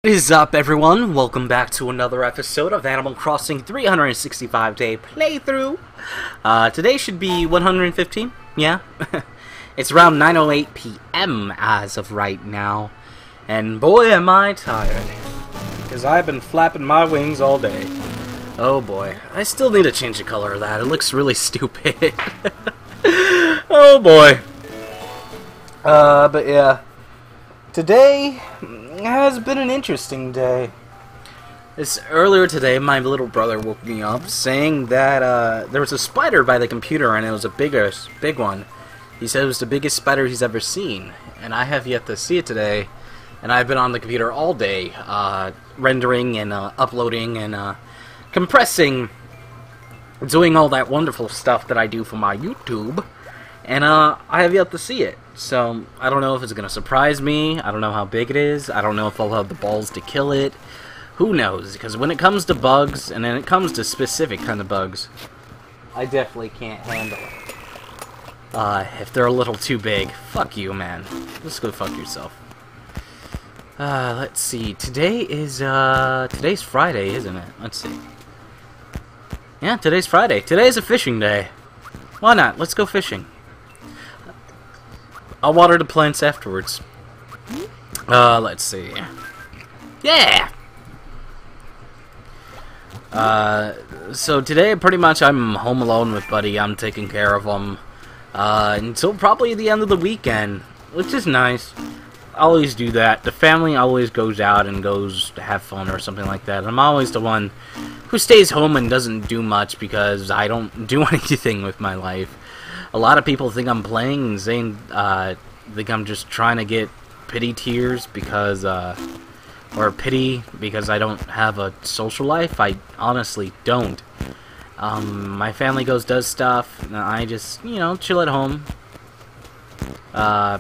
Is up, everyone? Welcome back to another episode of Animal Crossing 365-day playthrough. Today should be 115, yeah? It's around 9:08 p.m. as of right now. And boy am I tired. Because I've been flapping my wings all day. Oh boy. I still need to change the color of that. It looks really stupid. Oh boy. But yeah. Today has been an interesting day. Earlier today, my little brother woke me up saying that there was a spider by the computer and it was a big one. He said it was the biggest spider he's ever seen, and I have yet to see it today. And I've been on the computer all day, rendering and uploading and compressing, doing all that wonderful stuff that I do for my YouTube, and I have yet to see it. So, I don't know if it's going to surprise me, I don't know how big it is, I don't know if I'll have the balls to kill it. Who knows, because when it comes to bugs, and then it comes to specific kind of bugs, I definitely can't handle it. If they're a little too big, fuck you, man. Just go fuck yourself. Let's see, today's Friday, isn't it? Let's see. Yeah, today's Friday. Today's a fishing day. Why not? Let's go fishing. I'll water the plants afterwards. Let's see. Yeah! So today, pretty much, I'm home alone with Buddy. I'm taking care of him, until probably the end of the weekend, which is nice. I always do that. The family always goes out and goes to have fun or something like that. I'm always the one who stays home and doesn't do much because I don't do anything with my life. A lot of people think I'm playing and saying, think I'm just trying to get pity tears because, or pity because I don't have a social life. I honestly don't. My family does stuff, and I just, you know, chill at home.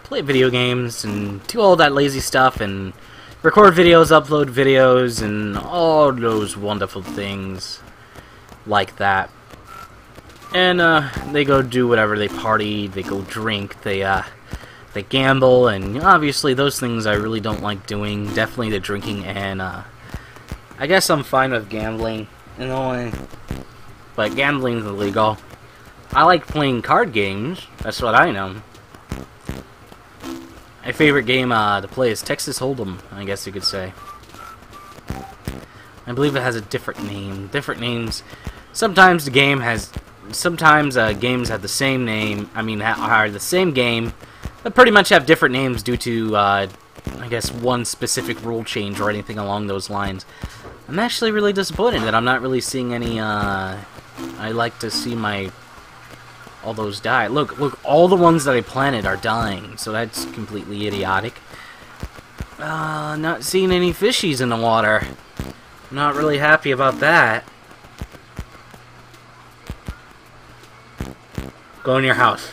Play video games and do all that lazy stuff and record videos, upload videos, and all those wonderful things like that. And they go do whatever, they party, they go drink, they gamble, and obviously those things I really don't like doing. Definitely the drinking, and I guess I'm fine with gambling in a way, but gambling's illegal. I like playing card games, that's what I know. My favorite game to play is Texas Hold'em, I guess you could say. I believe it has a different name. Different names. Sometimes games have the same name. I mean, are the same game, but pretty much have different names due to, I guess, one specific rule change or anything along those lines. I'm actually really disappointed that I'm not really seeing any. I like to see all those die. Look, all the ones that I planted are dying, so that's completely idiotic. Not seeing any fishies in the water. I'm not really happy about that. Go in your house.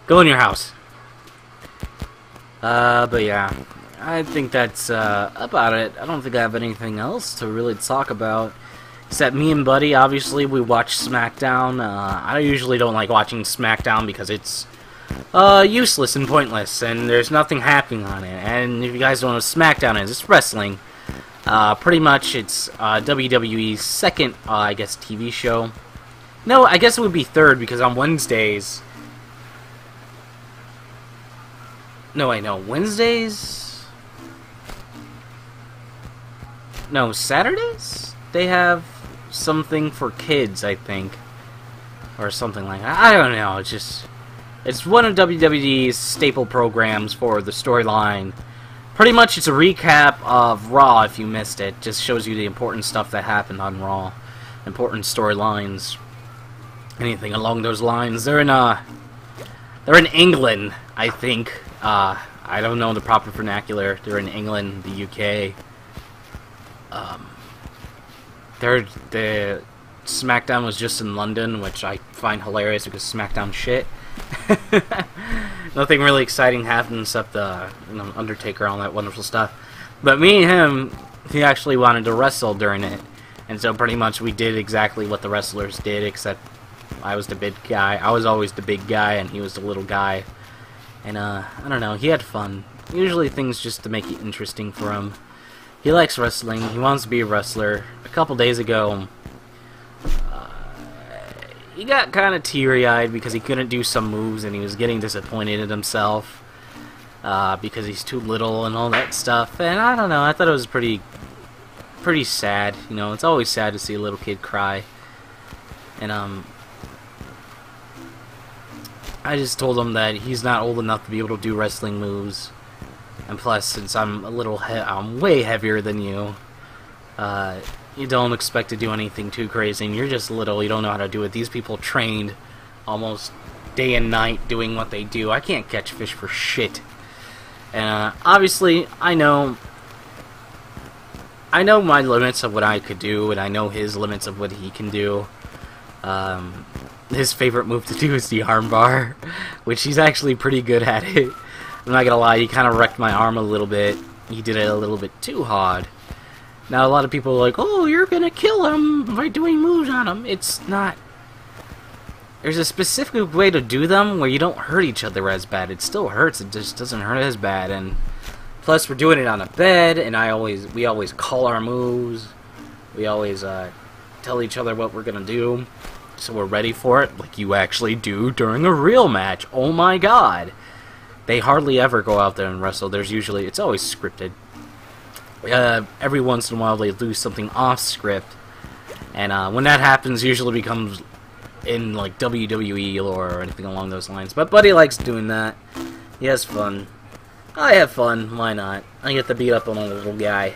Go in your house. But yeah, I think that's about it. I don't think I have anything else to really talk about. Except me and Buddy, obviously, we watch SmackDown. I usually don't like watching SmackDown because it's useless and pointless, and there's nothing happening on it. And if you guys don't know what SmackDown is, it's wrestling. Pretty much, it's WWE's second, I guess, TV show. No, I guess it would be third, because on Wednesdays... No, wait, no, Wednesdays? No, Saturdays? They have something for kids, I think, or something like that. I don't know. It's one of WWE's staple programs for the storyline. Pretty much, it's a recap of Raw. If you missed it, just shows you the important stuff that happened on Raw, important storylines, anything along those lines. They're in England, I think. I don't know the proper vernacular. They're in England, the UK. The SmackDown was just in London, which I find hilarious because SmackDown shit. Nothing really exciting happened except the Undertaker and all that wonderful stuff. But me and him, he actually wanted to wrestle during it, and so pretty much we did exactly what the wrestlers did, except I was the big guy. I was always the big guy, and he was the little guy. And I don't know, he had fun. Usually things just to make it interesting for him. He likes wrestling. He wants to be a wrestler. A couple days ago, he got kind of teary-eyed because he couldn't do some moves, and he was getting disappointed in himself because he's too little and all that stuff. And I don't know. I thought it was pretty sad. You know, it's always sad to see a little kid cry. And I just told him that he's not old enough to be able to do wrestling moves. And plus, since I'm I'm way heavier than you, you don't expect to do anything too crazy. And you're just little, you don't know how to do it. These people trained almost day and night doing what they do. I can't catch fish for shit. And obviously, I know my limits of what I could do, and I know his limits of what he can do. His favorite move to do is the armbar, which he's actually pretty good at it. I'm not gonna lie, he kind of wrecked my arm a little bit. He did it a little bit too hard. Now, a lot of people are like, oh, you're gonna kill him by doing moves on him. It's not. There's a specific way to do them where you don't hurt each other as bad. It still hurts, it just doesn't hurt as bad. And plus, we're doing it on a bed, and we always call our moves. We always tell each other what we're gonna do, so we're ready for it, like you actually do during a real match. Oh my god. They hardly ever go out there and wrestle. It's always scripted. Every once in a while they do something off script, and when that happens, usually becomes in like WWE or anything along those lines. But Buddy likes doing that. He has fun. I have fun. Why not? I get to beat up on a little guy,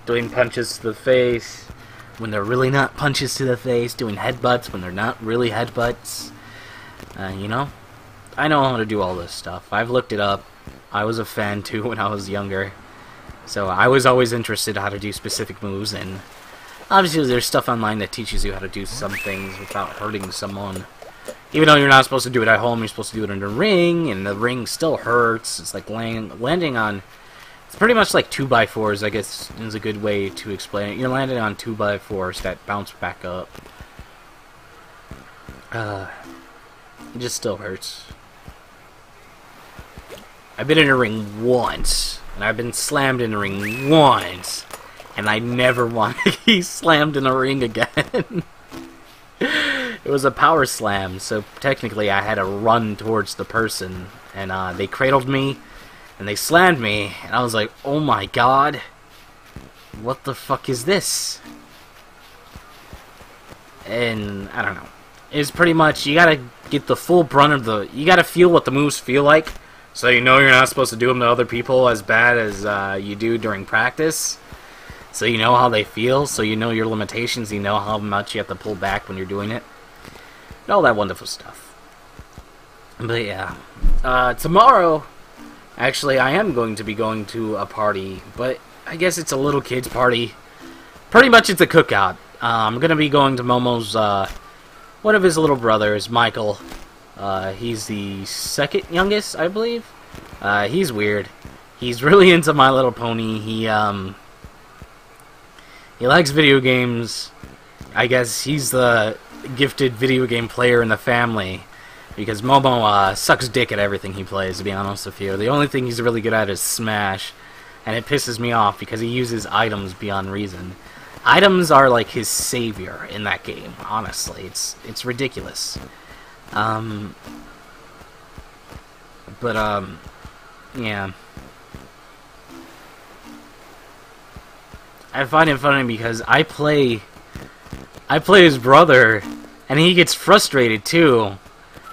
doing punches to the face when they're really not punches to the face, doing headbutts when they're not really headbutts. You know, I know how to do all this stuff. I've looked it up. I was a fan too when I was younger. So I was always interested in how to do specific moves, and obviously there's stuff online that teaches you how to do some things without hurting someone. Even though you're not supposed to do it at home, you're supposed to do it in the ring, and the ring still hurts. It's like landing on... It's pretty much like 2x4s, I guess, is a good way to explain it. You're landing on 2x4s that bounce back up. It just still hurts. I've been in a ring once, and I've been slammed in a ring once, and I never want to be slammed in a ring again. It was a power slam, so technically I had to run towards the person, and they cradled me, and they slammed me, and I was like, oh my god, what the fuck is this? And I don't know. It's pretty much, you gotta get the full brunt of the, you gotta feel what the moves feel like, so you know you're not supposed to do them to other people as bad as you do during practice. So you know how they feel, so you know your limitations, you know how much you have to pull back when you're doing it. And all that wonderful stuff. But yeah. Tomorrow, actually, I am going to be going to a party, but I guess it's a little kid's party. Pretty much it's a cookout. I'm going to be going to Momo's, one of his little brothers, Michael. He's the second youngest, I believe. He's weird. He's really into My Little Pony. He likes video games. I guess he's the gifted video game player in the family, because Momo sucks dick at everything he plays, to be honest with you. The only thing he's really good at is Smash, and it pisses me off because he uses items beyond reason. Items are like his savior in that game, honestly. It's ridiculous. Yeah. I find it funny because I play his brother, and he gets frustrated too.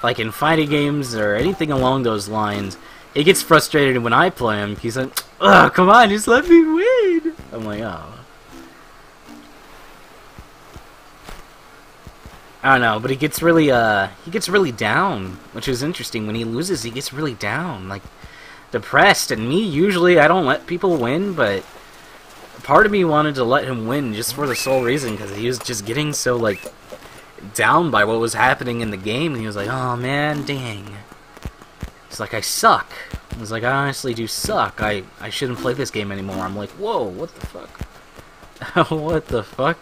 Like in fighting games or anything along those lines, he gets frustrated when I play him. He's like, "Ugh, come on, just let me win." I'm like, oh. I don't know, but he gets really down, which is interesting. When he loses, he gets really down, like depressed. And me, usually, I don't let people win, but part of me wanted to let him win just for the sole reason, because he was just getting so, like, down by what was happening in the game, and he was like, oh man, dang. He's like, I suck. I was like, I honestly do suck. I shouldn't play this game anymore. I'm like, whoa, what the fuck? What the fuck?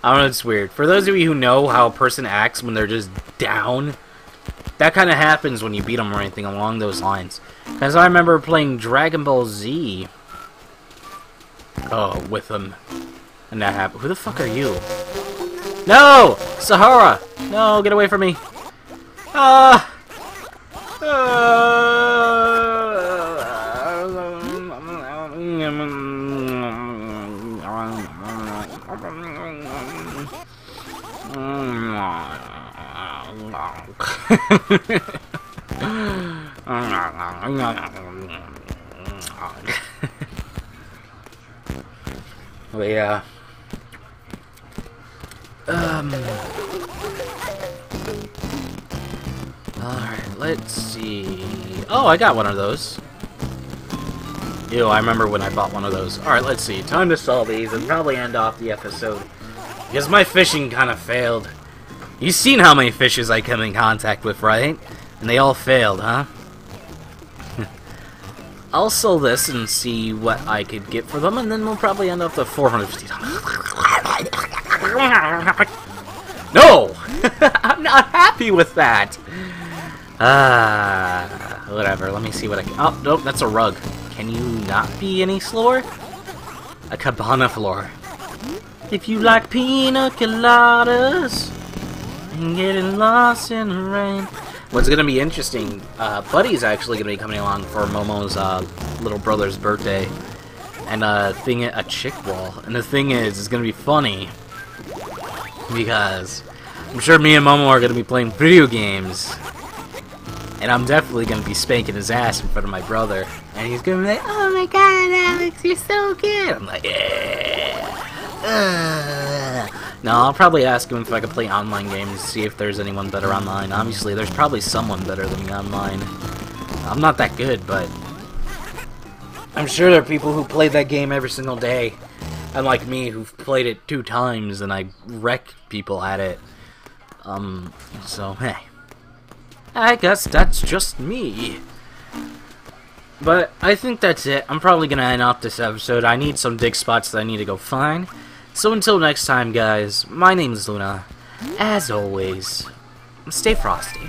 I don't know, it's weird. For those of you who know how a person acts when they're just down, that kind of happens when you beat them or anything along those lines. Because I remember playing Dragon Ball Z. Oh, with him. And that happened. Who the fuck are you? No! Sahara! No, get away from me. Ah! But yeah. Alright, let's see. Oh, I got one of those. Ew, I remember when I bought one of those. Alright, let's see. Time to sell these and probably end off the episode. Because my fishing kind of failed. You've seen how many fishes I come in contact with, right? And they all failed, huh? I'll sell this and see what I could get for them, and then we'll probably end up to $450. No! I'm not happy with that! Whatever. Let me see what I can... Oh, nope, that's a rug. Can you not be any slower? A cabana floor. If you like pina coladas and getting lost in the rain. What's gonna be interesting, Buddy's actually gonna be coming along for Momo's little brother's birthday, and a chick wall. And the thing is, it's gonna be funny because I'm sure me and Momo are gonna be playing video games, and I'm definitely gonna be spanking his ass in front of my brother, and he's gonna be like, "Oh my God, Alex, you're so good." I'm like, "Yeah." No, I'll probably ask him if I can play online games, see if there's anyone better online. Obviously, there's probably someone better than me online. I'm not that good, but I'm sure there are people who play that game every single day, unlike me, who've played it 2 times and I wreck people at it. So, hey. I guess that's just me. But I think that's it. I'm probably gonna end off this episode. I need some dig spots that I need to go find. So until next time, guys, my name is Luna. As always, stay frosty.